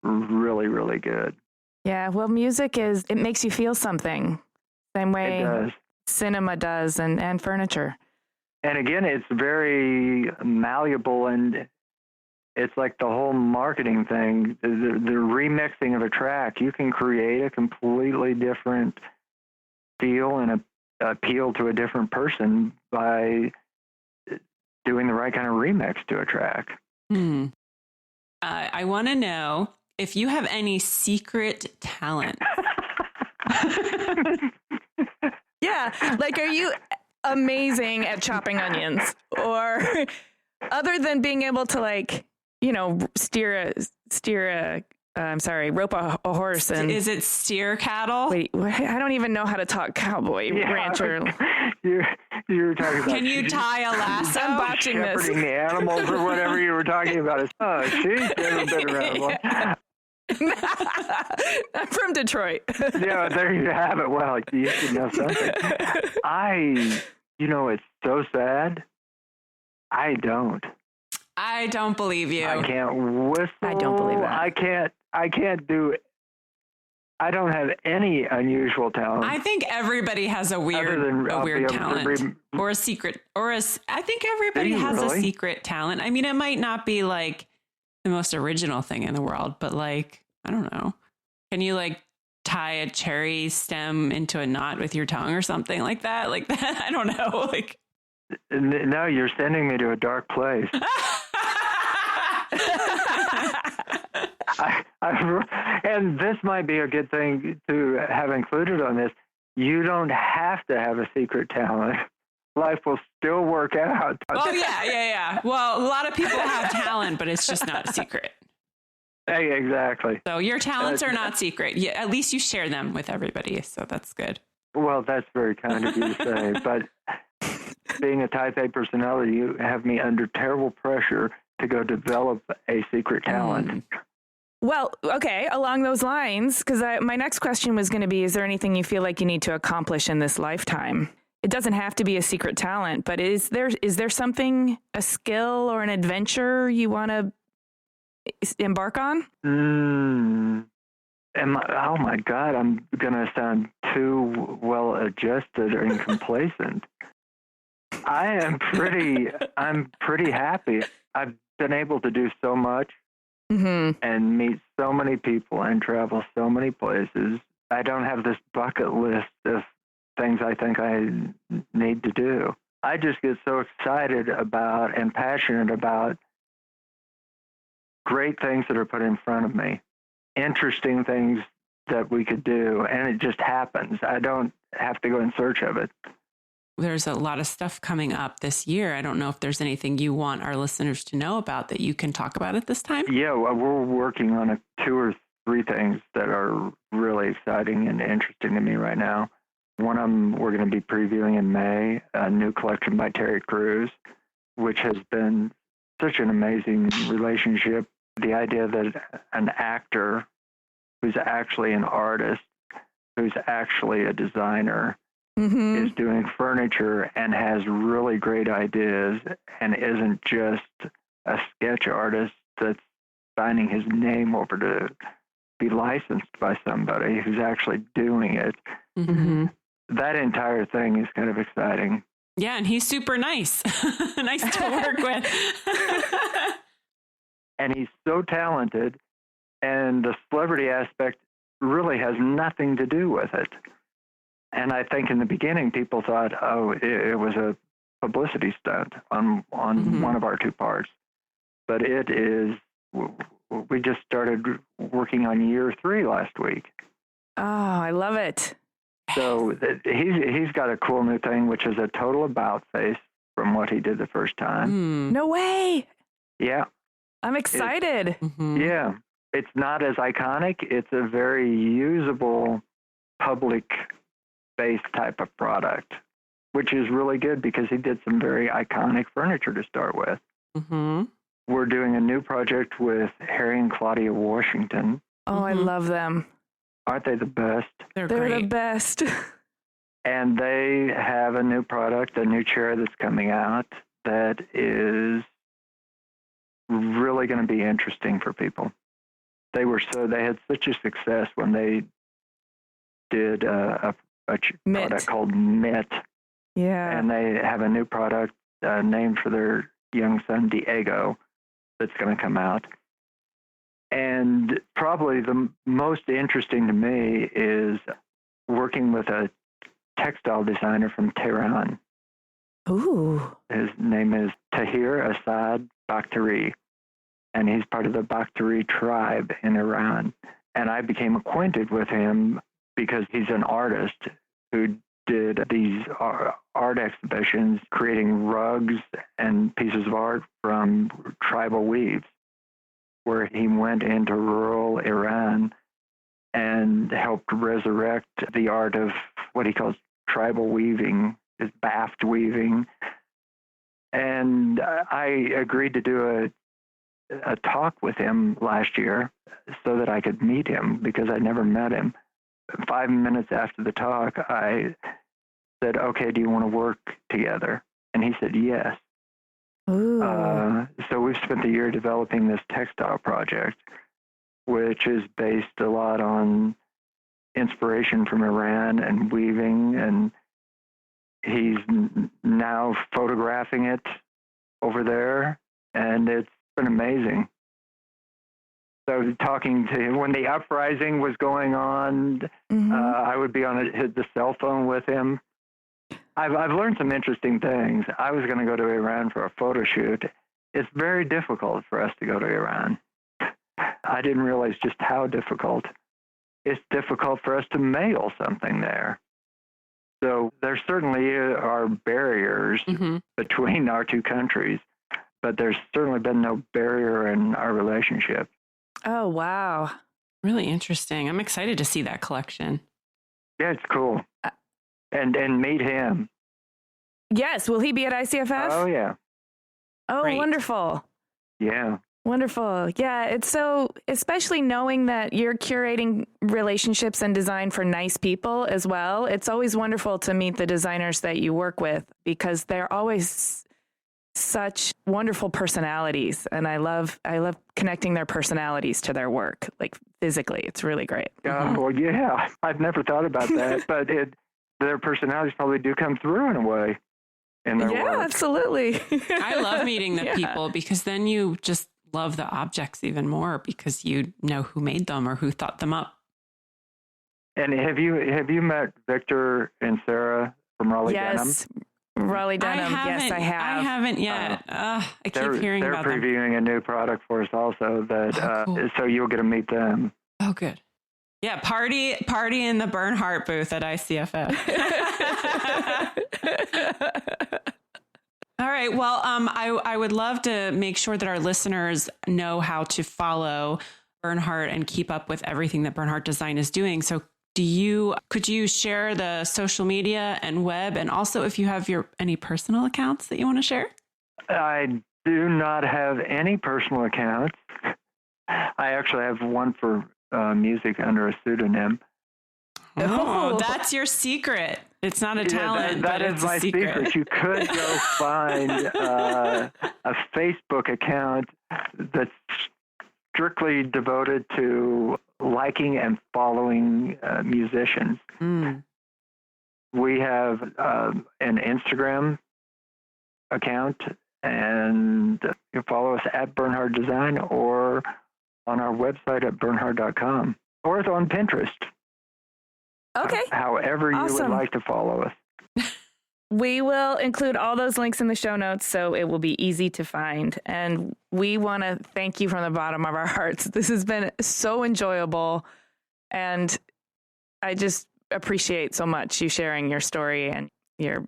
really, really good. Yeah, well, music it makes you feel something. Same way it does. Cinema does, and furniture. And again, it's very malleable, and it's like the whole marketing thing, the remixing of a track. You can create a completely different feel and appeal to a different person by doing the right kind of remix to a track. I want to know if you have any secret talent. Yeah, like, are you amazing at chopping onions, or other than being able to, like, rope a horse? And is it steer cattle? Wait, I don't even know how to talk cowboy rancher. You're talking about. Can you tie a lasso? I'm botching this. Shepherding the animals or whatever you were talking about. Oh, she's never been around one. I'm from Detroit. Yeah, there you have it. Well, you should know something. It's so sad. I don't believe you. I can't whistle. I don't believe that. I can't do it. I don't have any unusual talent. I think everybody has a weird talent or a secret, I think everybody has a secret talent. I mean, it might not be like the most original thing in the world, but, like, I don't know. Can you, like, tie a cherry stem into a knot with your tongue or something like that? Like that? I don't know. Like, no, you're sending me to a dark place. And this might be a good thing to have included on this. You don't have to have a secret talent. Life will still work out. Oh, yeah. Well, a lot of people have talent, but it's just not a secret. Hey, exactly. So your talents are not secret. Yeah, at least you share them with everybody. So that's good. Well, that's very kind of you to say. But being a type A personality, you have me under terrible pressure to go develop a secret talent. Well, okay, along those lines, because my next question was going to be, is there anything you feel like you need to accomplish in this lifetime? It doesn't have to be a secret talent, but is there something, a skill or an adventure you want to embark on? Oh my God, I'm going to sound too well adjusted and complacent. I'm pretty happy. I've been able to do so much and meet so many people and travel so many places. I don't have this bucket list of things I think I need to do. I just get so excited about and passionate about great things that are put in front of me, interesting things that we could do, and it just happens. I don't have to go in search of it. There's a lot of stuff coming up this year. I don't know if there's anything you want our listeners to know about that you can talk about at this time. Yeah, well, we're working on 2 or 3 things that are really exciting and interesting to me right now. One of them we're going to be previewing in May, a new collection by Terry Crews, which has been such an amazing relationship. The idea that an actor who's actually an artist, who's actually a designer, is doing furniture and has really great ideas and isn't just a sketch artist that's signing his name over to be licensed by somebody who's actually doing it. That entire thing is kind of exciting. Yeah, and he's super nice. Nice to work with. And he's so talented, and the celebrity aspect really has nothing to do with it. And I think in the beginning, people thought, it was a publicity stunt on one of our 2 parts. But it is, we just started working on year 3 last week. Oh, I love it. So he's got a cool new thing, which is a total about face from what he did the first time. No way. Yeah. I'm excited. Yeah. It's not as iconic. It's a very usable public space type of product, which is really good because he did some very iconic furniture to start with. We're doing a new project with Harry and Claudia Washington. Oh, I love them. Aren't they the best? They're the best. And they have a new product, a new chair that's coming out that is really going to be interesting for people. They had such a success when they did a product called Mitt. Yeah. And they have a new product named for their young son, Diego, that's going to come out. And probably the most interesting to me is working with a textile designer from Tehran. Ooh. His name is Tahir Assad Bakhtari, and he's part of the Bakhtari tribe in Iran. And I became acquainted with him because he's an artist who did these art exhibitions creating rugs and pieces of art from tribal weaves, where he went into rural Iran and helped resurrect the art of what he calls tribal weaving, is baft weaving. And I agreed to do a talk with him last year so that I could meet him because I'd never met him. 5 minutes after the talk, I said, okay, do you want to work together? And he said, yes. So we've spent the year developing this textile project, which is based a lot on inspiration from Iran and weaving, and he's now photographing it over there, and it's been amazing. So talking to him when the uprising was going on, I would be on the cell phone with him. I've learned some interesting things. I was going to go to Iran for a photo shoot. It's very difficult for us to go to Iran. I didn't realize just how difficult. It's difficult for us to mail something there. So there certainly are barriers between our two countries, but there's certainly been no barrier in our relationship. Oh, wow. Really interesting. I'm excited to see that collection. Yeah, it's cool. And meet him. Yes. Will he be at ICFF? Oh, yeah. Oh, Great. Wonderful. Yeah. Wonderful. Yeah. It's so, especially knowing that you're curating relationships and design for nice people as well. It's always wonderful to meet the designers that you work with because they're always such wonderful personalities. And I love connecting their personalities to their work, like physically. It's really great. Well, yeah. I've never thought about that, but their personalities probably do come through in a way in their work. Absolutely. I love meeting the people because then you just love the objects even more because you know who made them or who thought them up. And have you met Victor and Sarah from Raleigh Denham? Raleigh Denham. Yes, I have. I haven't yet. I keep hearing about them. They're previewing a new product for us also that cool. So you'll get to meet them. Oh, good. Yeah, party in the Bernhardt booth at ICFF. All right. Well, I would love to make sure that our listeners know how to follow Bernhardt and keep up with everything that Bernhardt Design is doing. So could you share the social media and web, and also if you have any personal accounts that you want to share? I do not have any personal accounts. I actually have one for music under a pseudonym. Oh, that's your secret. It's not a talent, that but is it's my a secret. You could go find a Facebook account that's strictly devoted to liking and following musicians. We have an Instagram account, and you can follow us at Bernhardt Design or on our website at bernhardt.com, or it's on Pinterest. Okay. However you would like to follow us. We will include all those links in the show notes so it will be easy to find. And we want to thank you from the bottom of our hearts. This has been so enjoyable. And I just appreciate so much you sharing your story and your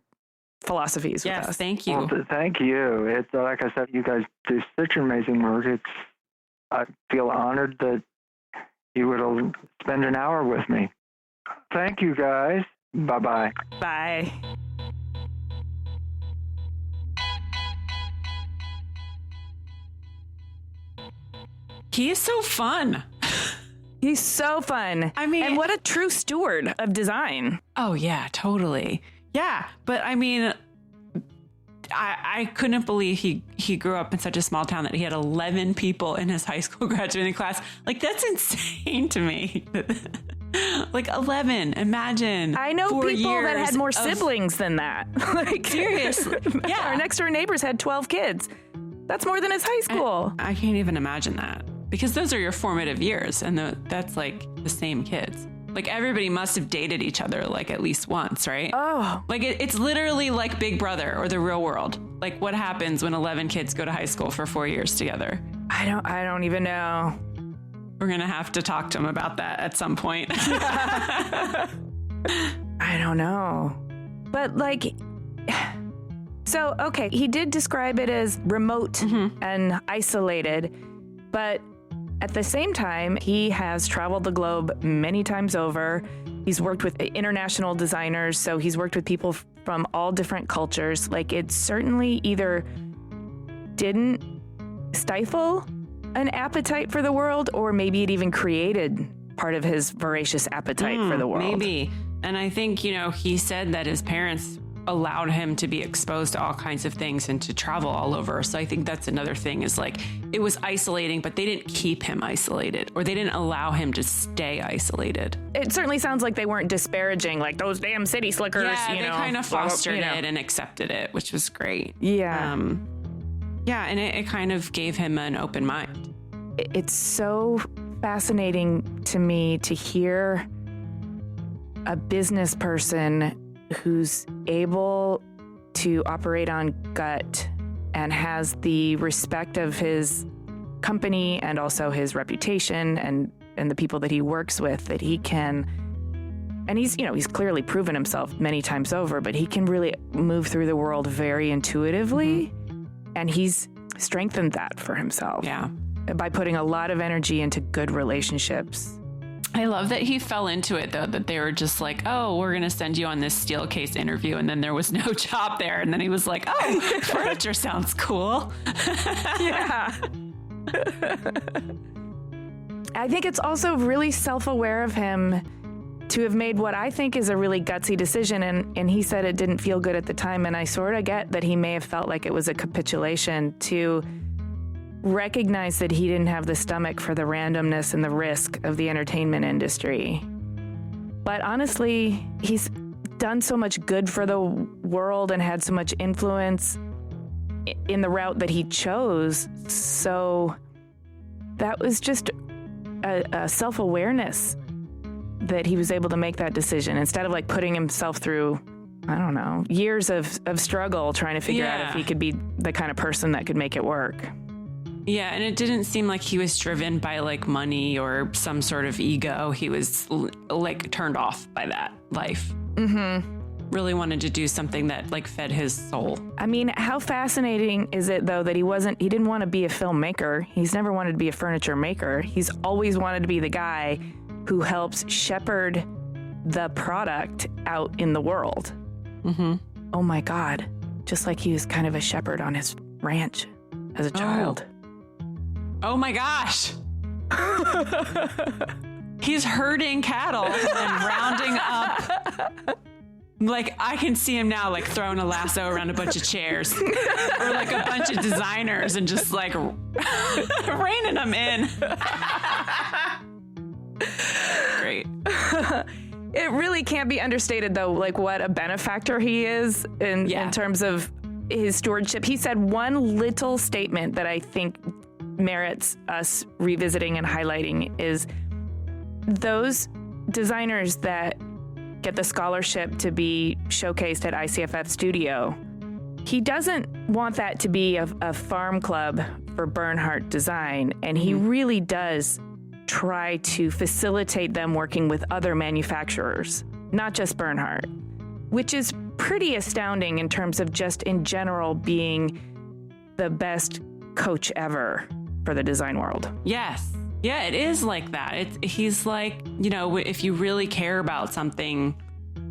philosophies with us. Yes, thank you. Well, thank you. It's like I said, you guys do such amazing work. I feel honored that you would spend an hour with me. Thank you, guys. Bye-bye. Bye. He is so fun. He's so fun. I mean, and what a true steward of design. Oh, yeah, totally. Yeah. But I mean, I couldn't believe he grew up in such a small town that he had 11 people in his high school graduating class. Like, that's insane to me. Like 11, imagine. I know people that had more siblings than that. Like, seriously. Yeah. Our next door neighbors had 12 kids. That's more than his high school. I can't even imagine that, because those are your formative years, and that's like the same kids. Like, everybody must have dated each other like at least once, right? Oh. Like it's literally like Big Brother or The Real World. Like, what happens when 11 kids go to high school for 4 years together? I don't even know. We're going to have to talk to him about that at some point. I don't know. But like, so, okay, he did describe it as remote and isolated, but at the same time, he has traveled the globe many times over. He's worked with international designers, so he's worked with people from all different cultures. Like, it certainly either didn't stifle an appetite for the world, or maybe it even created part of his voracious appetite for the world. Maybe. And I think, he said that his parents allowed him to be exposed to all kinds of things and to travel all over. So I think that's another thing, is like, it was isolating, but they didn't keep him isolated, or they didn't allow him to stay isolated. It certainly sounds like they weren't disparaging, like, those damn city slickers. Yeah, they kind of fostered it and accepted it, which was great. Yeah. Yeah, and it kind of gave him an open mind. it's so fascinating to me to hear a business person who's able to operate on gut and has the respect of his company and also his reputation and the people that he works with, that he can, and he's clearly proven himself many times over, but he can really move through the world very intuitively. And he's strengthened that for himself. Yeah. By putting a lot of energy into good relationships. I love that he fell into it, though, that they were just like, oh, we're going to send you on this steel case interview. And then there was no job there. And then he was like, oh, furniture sounds cool. Yeah. I think it's also really self-aware of him to have made what I think is a really gutsy decision. And he said it didn't feel good at the time. And I sort of get that he may have felt like it was a capitulation to recognize that he didn't have the stomach for the randomness and the risk of the entertainment industry. But honestly, he's done so much good for the world and had so much influence in the route that he chose. So that was just a self-awareness that he was able to make that decision instead of like putting himself through, I don't know, years of struggle trying to figure out if he could be the kind of person that could make it work. Yeah, and it didn't seem like he was driven by like money or some sort of ego. He was like turned off by that life. Mm-hmm. Really wanted to do something that like fed his soul. I mean, how fascinating is it though that he didn't want to be a filmmaker. He's never wanted to be a furniture maker. He's always wanted to be the guy who helps shepherd the product out in the world. Mm-hmm. Oh my God. Just like he was kind of a shepherd on his ranch as a child. Oh my gosh. He's herding cattle and rounding up. Like, I can see him now, like, throwing a lasso around a bunch of chairs or like a bunch of designers and just like reining them in. Great. It really can't be understated, though, like what a benefactor he is in terms of his stewardship. He said one little statement that I think merits us revisiting and highlighting is those designers that get the scholarship to be showcased at ICFF Studio. He doesn't want that to be a farm club for Bernhardt design, and he really does try to facilitate them working with other manufacturers, not just Bernhardt, which is pretty astounding in terms of just in general being the best coach ever for the design world. Yes. Yeah, it is like that. He's like, you know, if you really care about something,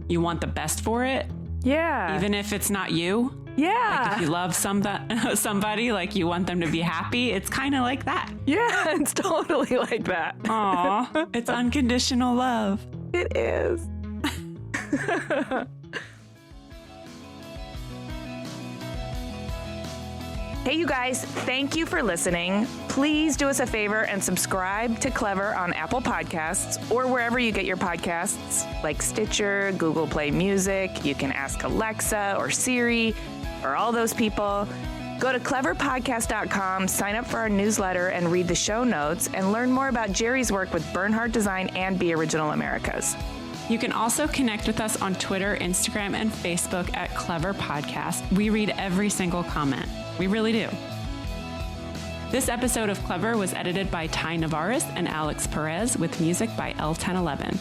you want the best for it. Yeah. Even if it's not you. Yeah. Like if you love somebody, like you want them to be happy, it's kind of like that. Yeah, it's totally like that. Aw, it's unconditional love. It is. Hey, you guys, thank you for listening. Please do us a favor and subscribe to Clever on Apple Podcasts or wherever you get your podcasts, like Stitcher, Google Play Music. You can ask Alexa or Siri or all those people. Go to cleverpodcast.com, sign up for our newsletter, and read the show notes and learn more about Jerry's work with Bernhardt Design and Be Original Americas. You can also connect with us on Twitter, Instagram, and Facebook at Clever Podcast. We read every single comment. We really do. This episode of Clever was edited by Ty Navarez and Alex Perez with music by L1011.